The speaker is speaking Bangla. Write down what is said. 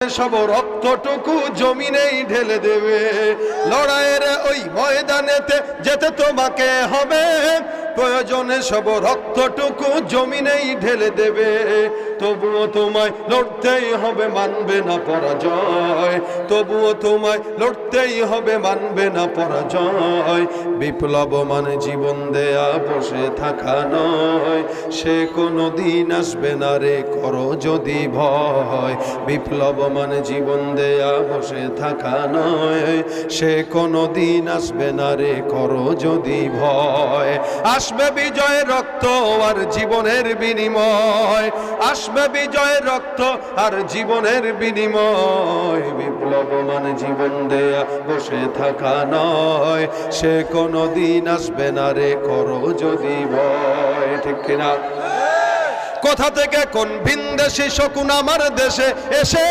সব রক্তটুকু জমিনেই ঢেলে দেবে। লড়াইয়ের ওই ময়দানেতে যেতে তোমাকে হবে, প্রয়োজনে সব রক্তটুকু জমিনেই ঢেলে দেবে। তবুও তোমায় লড়তেই হবে, মানবে না পরাজয়। তবুও তোমায় লড়তেই হবে, মানবে না পরাজয়। বিপ্লব মানে জীবন দেয়া বসে থাকা নয়, সে কোনো দিন আসবে না রে করো যদি ভয়। বিপ্লব মানে জীবন দেয়া বসে থাকা নয়, সে কোনো দিন আসবে না রে করো যদি ভয়। আসবে বিজয়ের রক্ত আর জীবনের বিনিময়, আসবে বিজয়ের রক্ত আর জীবনের বিনিময়। বিপ্লব মানে জীবন দেয়া বসে থাকা নয়, সে কোনো দিন আসবে না রে করো যদি ভয়। ঠিক কিনা? কোথা থেকে কোন ভিনদেশী শকুন আমার দেশে এসে